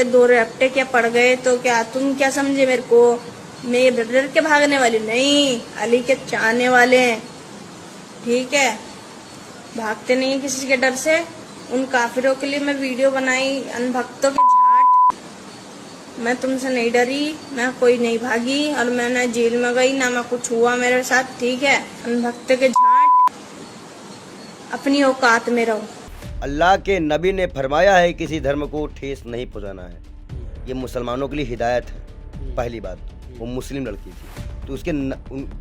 दो रपटे क्या पड़ गए तो क्या तुम क्या समझे मेरे को? मैं ये डर के भागने वाली नहीं, अली के चाहने वाले हैं, ठीक है? भागते नहीं किसी के डर से। उन काफिरों के लिए मैं वीडियो बनाई, अनभक्तों के झाट। मैं तुमसे नहीं डरी, मैं कोई नहीं भागी और मैं ना जेल में गई ना मैं कुछ हुआ मेरे साथ, ठीक है? अनभक्त के झाट, अपनी औकात में रहो। अल्लाह के नबी ने फरमाया है किसी धर्म को ठेस नहीं पहुंचाना है। ये मुसलमानों के लिए हिदायत है। पहली बात, वो मुस्लिम लड़की थी तो उसके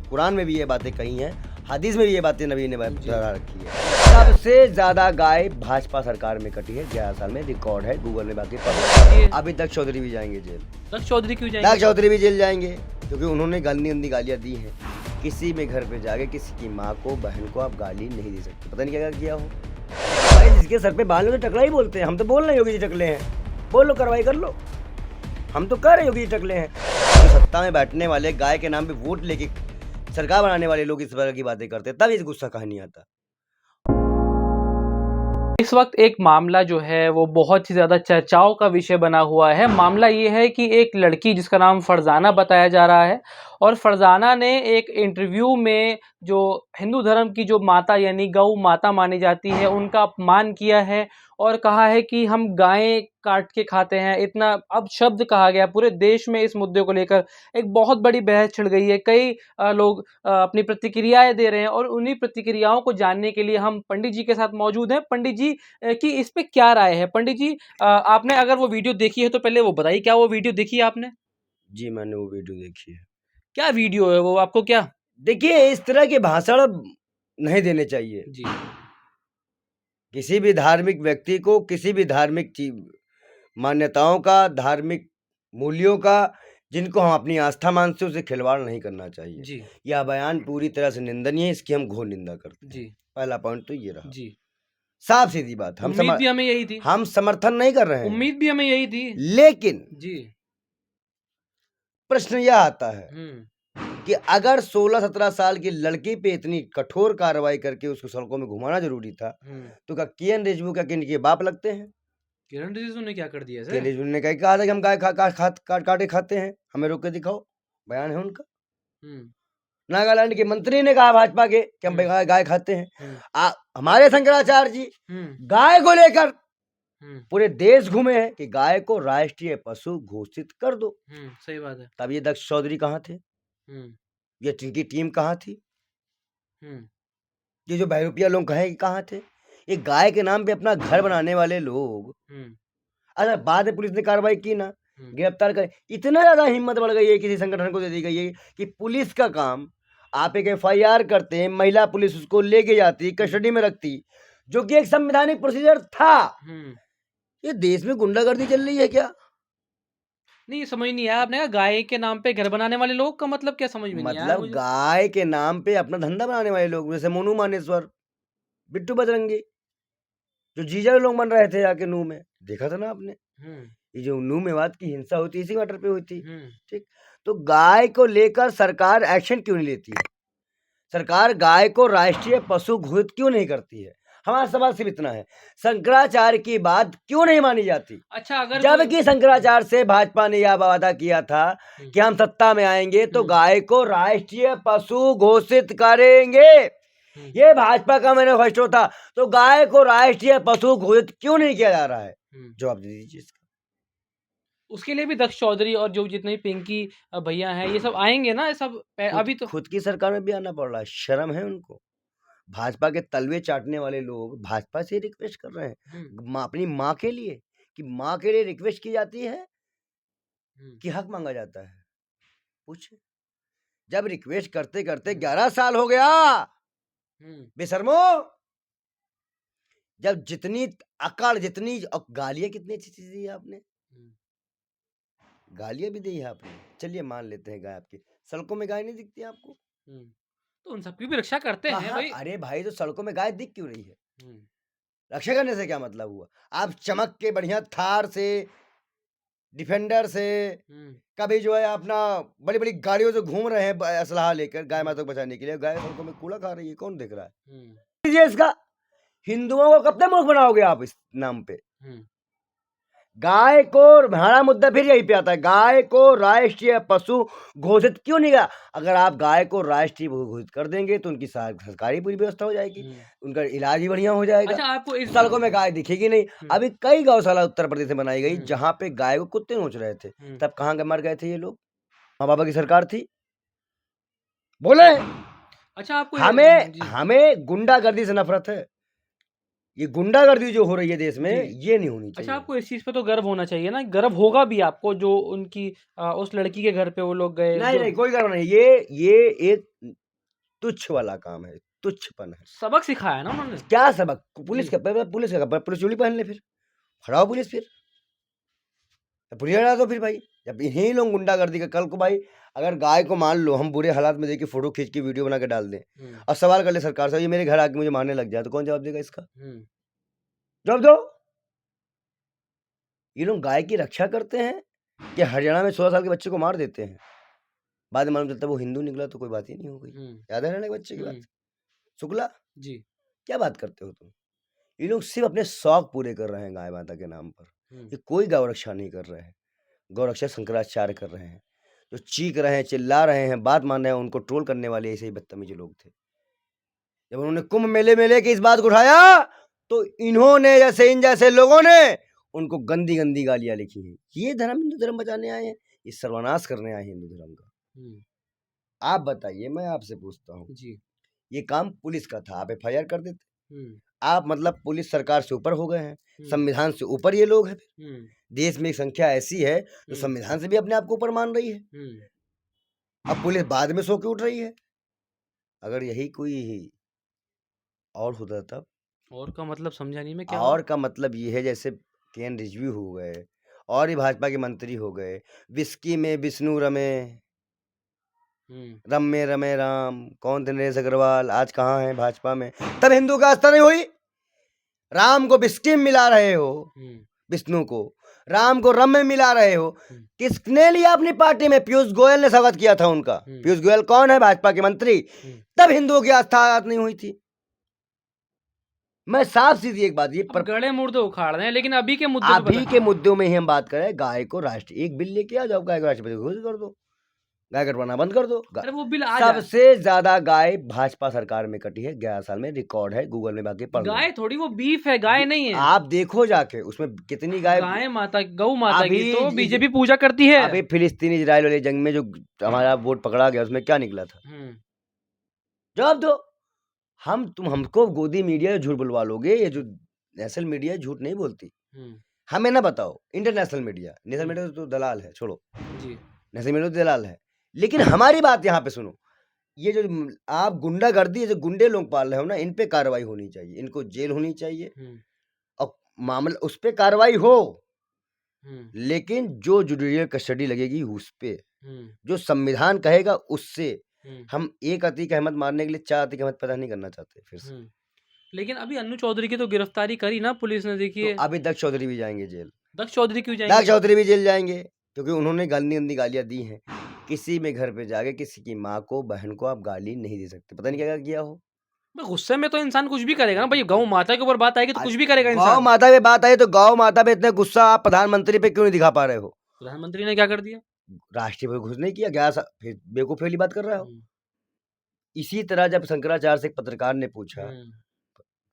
कुरान में भी ये बातें कही हैं, हदीस में भी ये बातें नबी ने बता रखी है। सबसे ज्यादा गाय भाजपा सरकार में कटी है 11 साल में, रिकॉर्ड है, गूगल में बाकी पढ़। अभी तक चौधरी भी जाएंगे जेल। तक चौधरी क्यों जाएंगे? तक चौधरी भी जेल जाएंगे क्योंकि उन्होंने गंदी गंदी गालियां दी हैं। किसी भी घर पे जाके किसी की माँ को बहन को आप गाली नहीं दे सकते। पता नहीं क्या किया हो भाई, जिसके सर पे बाल हो तो टकला ही बोलते हैं। हम तो बोल रहे योगी जी टकले हैं, बोल लो, कार्रवाई कर लो। हम तो कह रहे योगी जी टकले हैं। तो सत्ता में बैठने वाले गाय के नाम पे वोट लेके सरकार बनाने वाले लोग इस तरह की बातें करते हैं, तब इस गुस्सा कहा नहीं आता। इस वक्त एक मामला जो है वो बहुत ही ज़्यादा चर्चाओं का विषय बना हुआ है। मामला ये है कि एक लड़की जिसका नाम फरजाना बताया जा रहा है, और फरजाना ने एक इंटरव्यू में जो हिंदू धर्म की जो माता यानी गौ माता मानी जाती है उनका अपमान किया है और कहा है कि हम गायें काट के खाते हैं। इतना अब शब्द कहा गया। पूरे देश में इस मुद्दे को लेकर एक बहुत बड़ी बहस छिड़ गई है। कई लोग अपनी प्रतिक्रियाएं दे रहे हैं और उन्हीं प्रतिक्रियाओं को जानने के लिए हम पंडित जी के साथ मौजूद हैं। पंडित जी की इस पे क्या राय है? पंडित जी, आपने अगर वो वीडियो देखी है तो पहले वो बताइए, क्या वो वीडियो देखी है आपने? जी मैंने वो वीडियो देखी है। क्या वीडियो है वो? आपको क्या? देखिए, इस तरह के भाषण नहीं देने चाहिए। जी किसी भी धार्मिक व्यक्ति को किसी भी धार्मिक मान्यताओं का, धार्मिक मूल्यों का, जिनको हम अपनी आस्था मानते हैं, उसे खिलवाड़ नहीं करना चाहिए। जी यह बयान पूरी तरह से निंदनीय है, इसकी हम घोर निंदा करते हैं। जी पहला पॉइंट तो ये रहा। जी। साफ सीधी बात, उम्मीद भी हमें यही थी। हम समर्थन नहीं कर रहे हैं, उम्मीद भी हमें यही थी। लेकिन जी। प्रश्न यह आता है हम्म। कि अगर 16-17 साल की लड़की पे इतनी कठोर कार्रवाई करके उसको सड़कों में घुमाना जरूरी था, तो क्या किरण रिजिजू क्या इनके बाप लगते हैं? किरण रिजिजू ने क्या कर दिया किरण सर? रिजिजू ने कहा था कि हम गाय काटे खाते हैं, हमें रोक के दिखाओ, बयान है उनका। हम्म नागालैंड के मंत्री ने कहा भाजपा के कि हम गाय खाते हैं। हमारे शंकराचार्य जी गाय को लेकर पूरे देश घूमे हैं कि गाय को राष्ट्रीय पशु घोषित कर दो। सही बात है। तब ये दक्ष चौधरी कहाँ थे? ये इनकी टीम कहाँ थी? ये जो बहरूपिया लोग कहे कि कहाँ थे? ये गाय के नाम पे अपना घर बनाने वाले लोग, अगर बाद में पुलिस ने कार्रवाई की ना, गिरफ्तार कर, इतना ज्यादा हिम्मत बढ़ गई है किसी संगठन को दे दी गई है कि पुलिस का काम, आप एक FIR करते हैं, महिला पुलिस उसको लेके जाती, कस्टडी में रखती, जो कि एक संवैधानिक प्रोसीजर था। ये देश में गुंडागर्दी चल रही है क्या? नहीं, समझ नहीं आया। आपने कहा गाय के नाम पे घर बनाने वाले लोग का मतलब क्या? समझ में नहीं आया मतलब मुझे। गाय के नाम पे अपना धंधा बनाने वाले लोग, जैसे मोनू मानेश्वर, बिट्टू बजरंगी, जो जीजा लोग बन रहे थे आके नू में, देखा था ना आपने? ये जो नू मेवात की हिंसा होती है इसी मैटर पे हुई थी। ठीक, तो गाय को लेकर सरकार एक्शन क्यों नहीं लेती है? सरकार गाय को राष्ट्रीय पशु घोषित क्यों नहीं करती है? हमारा सवाल सिर्फ इतना है, शंकराचार्य की बात क्यों नहीं मानी जाती? अच्छा, अगर जबकि शंकराचार्य से भाजपा ने यह वादा किया था कि हम सत्ता में आएंगे तो गाय को राष्ट्रीय पशु घोषित करेंगे। ये भाजपा का मैनिफेस्टो था, तो गाय को राष्ट्रीय पशु घोषित क्यों नहीं किया जा रहा है? जवाब दे दीजिए इसका। उसके लिए भी दक्ष चौधरी और जो जितने पिंकी भैया हैं ये सब आएंगे ना, सब अभी तो खुद की सरकार में भी आना पड़ रहा है, शर्म है उनको? भाजपा के तलवे चाटने वाले लोग भाजपा से रिक्वेस्ट कर रहे हैं अपनी माँ के लिए, कि माँ के लिए रिक्वेस्ट की जाती है कि हक मांगा जाता है? पूछे, जब रिक्वेस्ट करते करते 11 साल हो गया बेशर्मो, जब जितनी अकड़, जितनी गालियां कितनी अच्छी चीज दी है आपने, गालियां भी दी है आपने। चलिए मान लेते हैं गाय आपकी, सड़कों में गाय नहीं दिखती आपको? तो उन सबकी भी रक्षा करते हैं भाई। अरे भाई, तो सड़कों में गाय दिख क्यों रही है? रक्षा करने से क्या मतलब हुआ? आप चमक के बढ़िया थार से, डिफेंडर से, कभी जो है अपना बड़ी बड़ी गाड़ियों से घूम रहे हैं असलहा लेकर गाय माता को बचाने के लिए, गाय सड़कों में कूड़ा खा रही है, कौन देख रहा है? इसका हिंदुओं को कब तक मूर्ख बनाओगे आप इस नाम पे? गाय को, हमारा मुद्दा फिर यही पे आता है, गाय को राष्ट्रीय पशु घोषित क्यों नहीं किया? अगर आप गाय को राष्ट्रीय घोषित कर देंगे तो उनकी सरकारी पूरी व्यवस्था हो जाएगी, उनका इलाज भी बढ़िया हो जाएगा। अच्छा, आपको इस सड़कों में गाय दिखेगी नहीं। अभी कई गौशाला उत्तर प्रदेश में बनाई गई जहाँ पे गाय को कुत्ते नोच रहे थे, तब कहाँ मर गए थे ये लोग? माँ बाबा की सरकार थी, बोले। अच्छा, आपको हमें गुंडागर्दी से नफरत है। ये गुंडागर्दी जो हो रही है देश में, ये नहीं होनी चाहिए। अच्छा, आपको इस चीज पे तो गर्व होना चाहिए ना, गर्व होगा भी आपको जो उनकी उस लड़की के घर पे वो लोग गए। नहीं, कोई गर्व नहीं। ये एक तुच्छ वाला काम है, तुच्छपन है। सबक सिखाया ना उन्होंने। क्या सबक? पुलिस का पुलिस चोली पहन ले, फिर खड़ा पुलिस, फिर पुलिस हटा दो फिर भाई। जब इन्हीं लोग गुंडागर्दी का, कल को भाई अगर गाय को मान लो हम बुरे हालात में देखे फोटो खींच के वीडियो बना के डाल दें और सवाल कर ले सरकार से, ये मेरे घर आके मुझे मारने लग जाए, तो कौन जवाब देगा इसका? जवाब दो। ये लोग गाय की रक्षा करते हैं कि हरियाणा में 16 साल के बच्चे को मार देते हैं, बाद में मालूम चलता है वो हिंदू निकला तो कोई बात ही नहीं हो गई। याद है हरियाणा के बच्चे की बात? शुक्ला जी, क्या बात करते हो तुम? ये लोग सिर्फ अपने शौक पूरे कर रहे हैं गाय माता के नाम पर। ये कोई गौ रक्षा नहीं कर रहे हैं। गौ रक्षा शंकराचार्य कर रहे हैं, जो चीख रहे हैं, चिल्ला रहे हैं, बात मान रहे हैं, उनको ट्रोल करने वाले ऐसे ही बदतमीज लोग थे। जब उन्होंने कुंभ मेले की इस बात को उठाया तो इन्होंने, जैसे इन जैसे लोगों ने उनको गंदी गंदी गालियां लिखी हैं। ये धर्म हिंदू धर्म बचाने आए हैं, ये सर्वनाश करने आए हैं हिंदू धर्म का। आप बताइए, मैं आपसे पूछता हूँ जी, ये काम पुलिस का था, आप FIR कर देते? आप मतलब पुलिस सरकार से ऊपर हो गए हैं, संविधान से ऊपर ये लोग हैं। देश में एक संख्या ऐसी है जो संविधान से भी अपने आप को ऊपर मान रही है। अब पुलिस बाद में सो के उठ रही है। अगर यही कोई और होता तब? और का मतलब समझा नहीं मैं क्या? और का मतलब ये है जैसे KN रिजवी हो गए और ही भाजपा के मंत्री हो गए, विस्की में विष्णु रमे, रम में रमे राम, कौन थे नरेश अग्रवाल, आज कहाँ है भाजपा में। तब हिंदू का आस्था नहीं हुई? राम को विस्की में मिला रहे हो, विष्णु को, राम को रम में मिला रहे हो। किसने लिया अपनी पार्टी में? पीयूष गोयल ने स्वागत किया था उनका। पीयूष गोयल कौन है? भाजपा के मंत्री। तब हिंदुओं की आस्था नहीं हुई थी। मैं साफ सीधी एक बात, ये गड़े मुर्दे उखाड़ रहे हैं, लेकिन अभी के मुद्दों में ही हम बात करें। गाय को राष्ट्रीय, एक बिल लेके आ जाओ, गाय को राष्ट्रपति घोषित कर दो, गाय कटवाना बंद कर दो। अरे वो बिल सबसे ज्यादा गाय भाजपा सरकार में कटी है 11 साल में, रिकॉर्ड है, गूगल में बाकी पढ़ लो। गाय थोड़ी, वो बीफ है, गाय नहीं है। आप देखो जाके उसमें कितनी गाय माता, गौ माता की तो बीजेपी पूजा करती है। अभी फिलिस्तीनी इजराइल वाले जंग में जो हमारा वोट पकड़ा गया, उसमें क्या निकला था? जवाब दो। हमको गोदी मीडिया झूठ बुलवा लोगे, ये जो नेशनल मीडिया झूठ नहीं बोलती। हमें ना बताओ इंटरनेशनल मीडिया, नेशनल मीडिया तो दलाल है, छोड़ो जी, नेशनल मीडिया तो दलाल है। लेकिन हमारी बात यहाँ पे सुनो, ये जो आप गुंडागर्दी, जो गुंडे लोग पाल रहे हो ना, इन पे कार्रवाई होनी चाहिए, इनको जेल होनी चाहिए और मामला उस पे कार्रवाई हो। लेकिन जो जुडिशियल कस्टडी लगेगी उस पे, जो संविधान कहेगा उससे। हम एक अतीक अहमद मारने के लिए 4 अतीक अहमद पैदा नहीं करना चाहते फिर से। लेकिन अभी अन्नू चौधरी की तो गिरफ्तारी करी ना पुलिस ने, देखिए। तो अभी दक्ष चौधरी भी जाएंगे जेल। दक्ष चौधरी क्यों जाएंगे? दक्ष चौधरी भी जेल जाएंगे क्योंकि उन्होंने गंदी गंदी गालियां दी हैं। किसी में घर पे जाके किसी की माँ को, बहन को आप गाली नहीं दे सकते। पता नहीं क्या किया हो। गुस्से में तो इंसान कुछ भी करेगा ना भाई। गौ माता के ऊपर बात आएगी तो कुछ भी करेगा इंसान। गौ माता पे बात आई तो गौ माता पे इतने गुस्सा आप प्रधानमंत्री पे क्यों नहीं दिखा पा रहे हो? प्रधानमंत्री ने क्या कर दिया? राष्ट्रपति घोषित नहीं किया, 11 साल फिर बेवकूफ वाली बात कर रहा हो। इसी तरह जब शंकराचार्य से एक पत्रकार ने पूछा,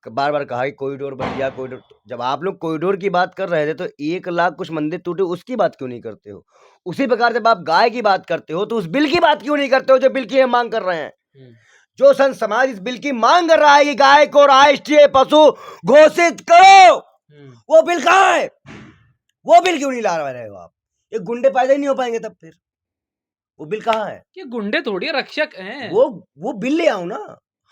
बार बार कहा कि कॉरिडोर बन गया, कॉरिडोर। जब आप लोग कॉरिडोर की बात कर रहे थे तो 1 लाख कुछ मंदिर टूटे, उसकी बात क्यों नहीं करते हो? उसी प्रकार जब आप गाय की बात करते हो तो उस बिल की बात क्यों नहीं करते हो जो बिल की हम मांग कर रहे हैं? जो संत समाज इस बिल की मांग कर रहा है कि गाय को राष्ट्रीय पशु घोषित करो, वो बिल कहाँ है? वो बिल क्यों नहीं ला रहे हो आप? ये गुंडे पैदा ही नहीं हो पाएंगे तब फिर। वो बिल कहाँ है? ये गुंडे थोड़ी रक्षक हैं। वो बिल ले आओ ना,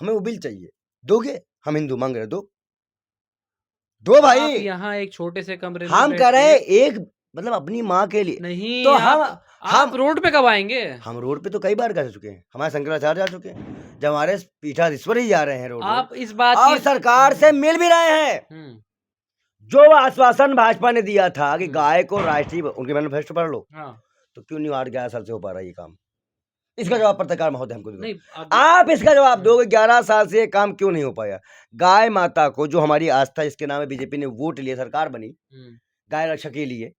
हमें वो बिल चाहिए। दोगे? हम हिंदू मांग रहे, दो भाई। यहाँ एक छोटे से कमरे में हम कह रहे एक मतलब अपनी माँ के लिए नहीं, तो हम रोड पे कब आएंगे? हम रोड पे तो कई बार जा चुके हैं, हमारे शंकराचार्य जा चुके हैं, जब हमारे पीठाधीश्वर ही जा रहे हैं रोड। आप इस बात और सरकार से मिल भी रहे हैं। जो आश्वासन भाजपा ने दिया था कि गाय को राष्ट्रीय, उनके मैनिफेस्टो पढ़ लो, तो क्यों नहीं 8-11 साल से हो पा रहा ये काम? इसका जवाब पत्रकार महोदय हमको दो। आप इसका जवाब दोगे 11 साल से ये काम क्यों नहीं हो पाया? गाय माता को, जो हमारी आस्था, इसके नाम में बीजेपी ने वोट लिया, सरकार बनी, गाय रक्षा के लिए,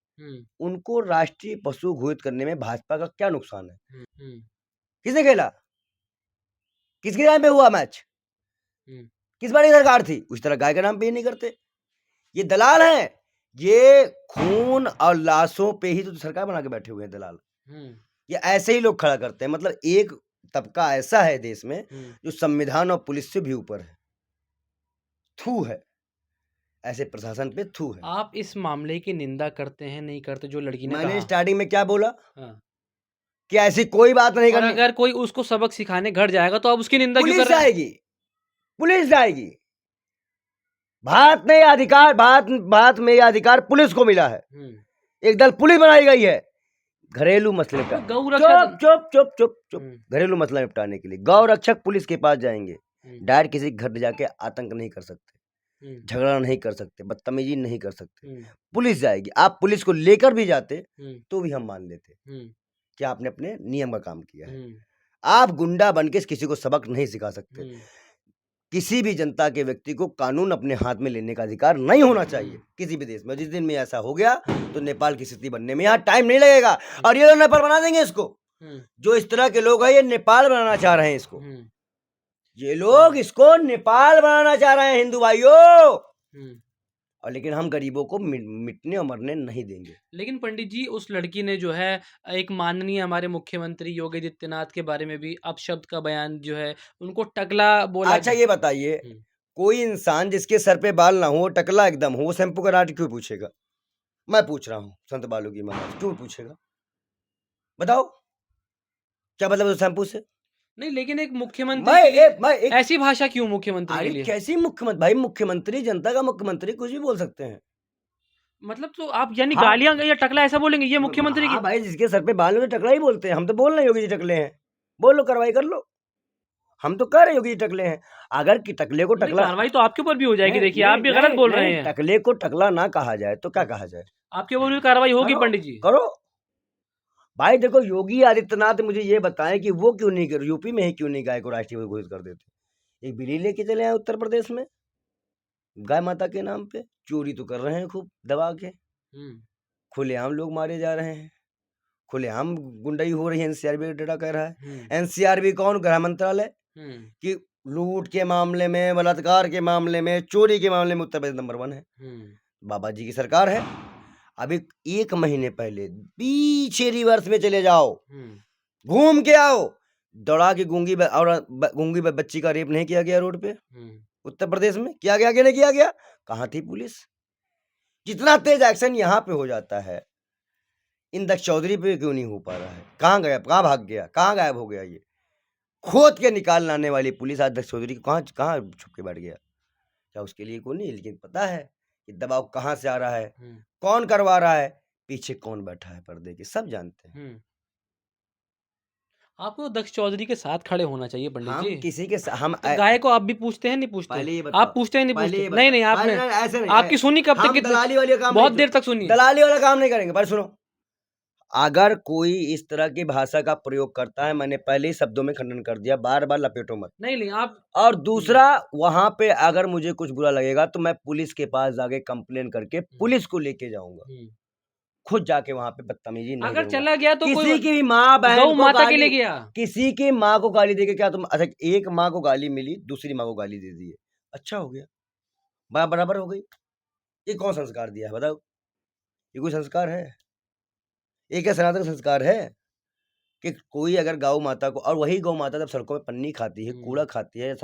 उनको राष्ट्रीय पशु घोषित करने में भाजपा का क्या नुकसान है? किसने खेला? किसके नाम पे हुआ मैच? किस बार की सरकार थी? उस तरह गाय के नाम पे ही नहीं करते। ये दलाल हैं, ये खून और लाशों पे ही तो सरकार बना के बैठे हुए हैं दलाल। ये ऐसे ही लोग खड़ा करते हैं। मतलब एक तबका ऐसा है देश में जो संविधान और पुलिस से भी ऊपर है, थू है, ऐसे प्रशासन पे थू है। आप इस मामले की निंदा करते हैं नहीं करते? जो लड़की ने मैंने कहा स्टार्टिंग में क्या बोला हाँ। कि ऐसी कोई बात नहीं और करनी। अगर कोई उसको सबक सिखाने घर जाएगा तो आप उसकी निंदा क्यों पुलिस कर रहे हैं? जाएगी, पुलिस जाएगी। भारत में यह अधिकार, भारत में यह अधिकार पुलिस को मिला है। एक दल पुलिस बनाई गई है घरेलू मसले का। गौ रक्षा चुप घरेलू मसला निपटाने के लिए गौ रक्षक पुलिस के पास जाएंगे। डायरेक्ट किसी घर जाके आतंक नहीं कर सकते, झगड़ा नहीं कर सकते, बदतमीजी नहीं कर सकते। पुलिस जाएगी। आप पुलिस को लेकर भी जाते तो भी हम मान लेते कि आपने अपने नियम का काम किया है। आप गुंडा बन के किसी को सबक नहीं सिखा सकते। किसी भी जनता के व्यक्ति को कानून अपने हाथ में लेने का अधिकार नहीं होना चाहिए किसी भी देश में। जिस दिन में ऐसा हो गया तो नेपाल की स्थिति बनने में यहाँ टाइम नहीं लगेगा। और ये लोग नेपाल बना देंगे इसको। जो इस तरह के लोग हैं ये नेपाल बनाना चाह रहे हैं इसको। ये लोग इसको नेपाल बनाना चाह रहे हैं हिंदू भाइयों। और लेकिन हम गरीबों को मिटने और मरने नहीं देंगे। लेकिन पंडित जी, उस लड़की ने जो है एक माननीय हमारे मुख्यमंत्री योगी आदित्यनाथ के बारे में भी अपशब्द का बयान जो है, उनको टकला बोला। अच्छा ये बताइए, कोई इंसान जिसके सर पे बाल ना हो, टकला एकदम हो, वो शैम्पू का राट क्यों पूछेगा? मैं पूछ रहा हूँ संत बालों की महाराज, क्यों पूछेगा? बताओ क्या मतलब शैम्पू से? नहीं, लेकिन एक मुख्यमंत्री ऐसी भाषा क्यों मुख्यमंत्री के लिए? कैसी मुख्यमंत्री? भाई मुख्यमंत्री जनता का मुख्यमंत्री कुछ भी बोल सकते हैं। मतलब तो आप यानी गालियां या टकला ऐसा बोलेंगे? ये मुख्यमंत्री की भाई जिसके सर पे बाल हो तो टकला ही बोलते हैं। हम तो बोल रहे योगी जी टकले हैं, बोल लो, कार्रवाई कर लो। हम तो कह रहे योगी जी टकले हैं। अगर कि टकले को टकला, कार्रवाई तो आपके ऊपर भी हो जाएगी। देखिए आप भी गलत बोल रहे हैं। टकले को टकला ना कहा जाए तो क्या कहा जाए? आपके ऊपर भी कार्रवाई होगी पंडित जी। करो भाई। देखो योगी आदित्यनाथ मुझे ये बताएं कि वो क्यों नहीं कर, यूपी में ही क्यों नहीं गाय को राष्ट्रीय घोषित कर देते? एक बिल्ली लेके चले आए उत्तर प्रदेश में गाय माता के नाम पे। चोरी तो कर रहे हैं खूब दबा के, खुलेआम लोग मारे जा रहे हैं, खुलेआम गुंडाई हो रही है। एनसीआरबी का डेटा कह रहा है। एनसीआरबी कौन? गृह मंत्रालय। कि लूट के मामले में, बलात्कार के मामले में, चोरी के मामले में उत्तर प्रदेश नंबर 1 है। बाबा जी की सरकार है। अभी 1 महीने पहले पीछे रिवर्स में चले जाओ, घूम के आओ, दौड़ा के गूंगी बच्ची का रेप नहीं किया गया रोड पे? उत्तर प्रदेश में किया गया कि नहीं किया गया? कहाँ थी पुलिस? जितना तेज एक्शन यहाँ पे हो जाता है, इन दक्ष चौधरी पे क्यों नहीं हो पा रहा है? कहाँ गया, कहाँ भाग गया, कहाँ गायब हो गया? ये खोद के निकाल लाने वाली पुलिस आज दक्ष चौधरी कहाँ छुप के बैठ गया? क्या उसके लिए कोई नहीं? लेकिन पता है कि दबाव कहाँ से आ रहा है, कौन करवा रहा है, पीछे कौन बैठा है पर्दे के, सब जानते हैं। आपको दक्ष चौधरी के साथ खड़े होना चाहिए पंडित जी। किसी के हम तो गाय को आप भी पूछते हैं नहीं पूछते? आप पूछते हैं नहीं पूछते? नहीं आपने ऐसे नहीं, आपकी सुनी कब तक? दलाली वाले काम बहुत देर तक सुनी। दलाली वाला काम नहीं करेंगे। पर सुनो, अगर कोई इस तरह की भाषा का प्रयोग करता है, मैंने पहले ही शब्दों में खंडन कर दिया, बार बार लपेटो मत। नहीं आप। और दूसरा, वहां पे अगर मुझे कुछ बुरा लगेगा तो मैं पुलिस के पास जाके कंप्लेन करके पुलिस को लेके जाऊंगा, खुद जाके वहां पे बदतमीजी नहीं अगर चला गया तो किसी की भी माँ बहन गौ माता के लिए गया, किसी की माँ को गाली देके क्या तुम? अच्छा, एक माँ को गाली मिली, दूसरी माँ को गाली दे दी, अच्छा हो गया, बराबर हो गई? ये कौन संस्कार दिया है बताओ? ये कोई संस्कार है? ये क्या सनातन संस्कार है कि कोई अगर गौ माता को, और वही गौ माता जब सड़कों में पन्नी खाती है, कूड़ा खाती है,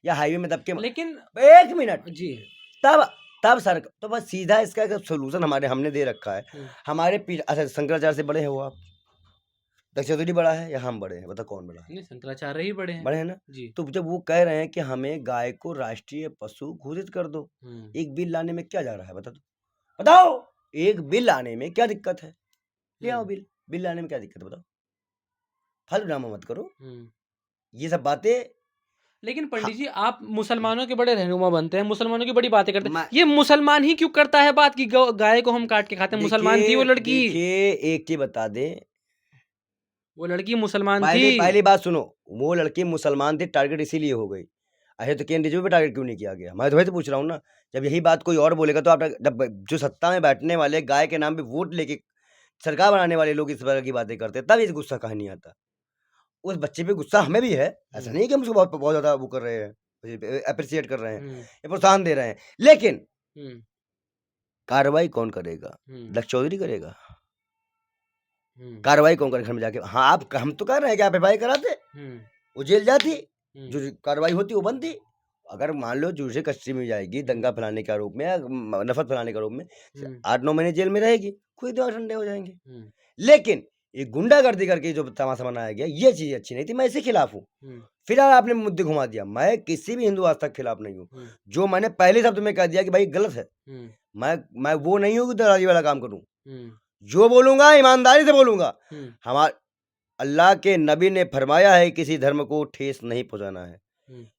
या हाईवे में दबके, लेकिन 1 मिनट जी, तब सर तो बस सीधा इसका सोल्यूशन हमने दे रखा है। हमारे पीछे, अच्छा शंकराचार्य से बड़े हैं वो आप? दक्ष चौधरी बड़ा है या हम बड़े हैं? बता कौन बड़ा है? नहीं, शंकराचार्य ही बड़े हैं ना जी। तो जब वो कह रहे हैं कि हमें गाय को राष्ट्रीय पशु घोषित कर दो, एक बिल लाने में क्या जा रहा है? बताओ एक बिल लाने में क्या दिक्कत है? ले आओ बिल लाने में क्या दिक्कत है? बताओ, फालतू ड्रामा मत करो, ये सब बातें। लेकिन पंडित जी, आप मुसलमानों के बड़े रहनुमा बनते हैं, मुसलमानों की बड़ी बातें करते हैं। ये मुसलमान ही क्यों करता है बात की गाय को हम काट के खाते हैं? मुसलमान थी वो लड़की। एक चीज बता दे, वो लड़की मुसलमान थी। पहली बात सुनो, वो लड़की मुसलमान थी, टारगेट इसीलिए हो गई। ऐसे तो केंद्रीय पे टारगेट क्यों नहीं किया गया? मैं तो वही तो पूछ रहा हूँ ना। जब यही बात कोई और बोलेगा तो आप जब जो सत्ता में बैठने वाले गाय के नाम पे वोट लेके सरकार बनाने वाले लोग इस तरह की बातें करते हैं, तब ये गुस्सा कहाँ नहीं आता। उस बच्चे पे गुस्सा हमें भी है, ऐसा नहीं है कि हम उसको बहुत बहुत ज़्यादा वो कर रहे हैं, एप्रिशिएट कर रहे हैं या प्रोत्साहन दे रहे हैं, लेकिन कार्रवाई कौन करेगा? लक्ष्य चौधरी करेगा? कार्रवाई कौन करेगा घर में जाके? हाँ, आप हम तो कह रहे हैं कि आप एफआईआर कराते, वो जेल जाती, जो कार्रवाई होती वो बनती। अगर मान लो दूसरे कस्टडी में जाएगी दंगा फैलाने के आरोप में या नफरत फैलाने के आरोप में, 8-9 महीने जेल में रहेगी, कोई दिमाग ठंडे हो जाएंगे। लेकिन ये गुंडागर्दी करके जो तमाशा बनाया गया, ये चीज अच्छी नहीं थी, मैं इसके खिलाफ हूँ। फिर आपने मुद्दे घुमा दिया, मैं किसी भी हिंदू आस्था के खिलाफ नहीं हूँ। जो मैंने पहले शब्द में कह दिया कि भाई गलत है, मैं वो नहीं हूँ कि दलाली वाला काम करूँ। जो बोलूंगा ईमानदारी से बोलूंगा। हमारे अल्लाह के नबी ने फरमाया है किसी धर्म को ठेस नहीं पहुंचाना है।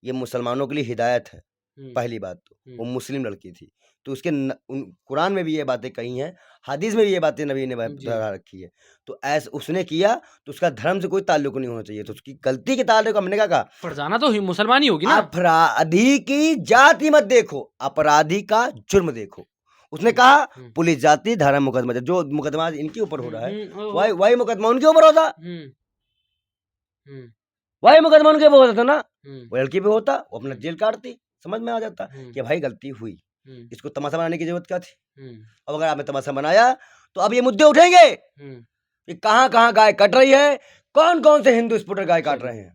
ये मुसलमानों के लिए हिदायत है। पहली बात तो वो मुस्लिम लड़की थी, तो उसके कुरान में भी ये बातें कही हैं, हदीस में भी ये बातें नबी ने बता रखी है। तो ऐसा उसने किया तो उसका धर्म से कोई ताल्लुक नहीं होना चाहिए, तो उसकी गलती के ताल्लुक हमने क्या कहा, फरजाना तो मुसलमान ही होगी ना। अपराधी की जाति मत देखो, अपराधी का जुर्म देखो। उसने कहा पुलिस जाती धारा मुकदमा, जो मुकदमा इनके ऊपर हो रहा है वही मुकदमा उनके ऊपर होता, वही मुकदमा उनके ऊपर होता था ना, वो लड़की पे होता, वो अपना जेल काटती, समझ में आ जाता कि भाई गलती हुई, इसको तमाशा बनाने की जरूरत क्या थी। अब अगर आपने तमाशा बनाया तो अब ये मुद्दे उठेंगे कि कहाँ कहाँ गाय कट रही है, कौन कौन से हिंदू स्पूटर गाय काट रहे हैं।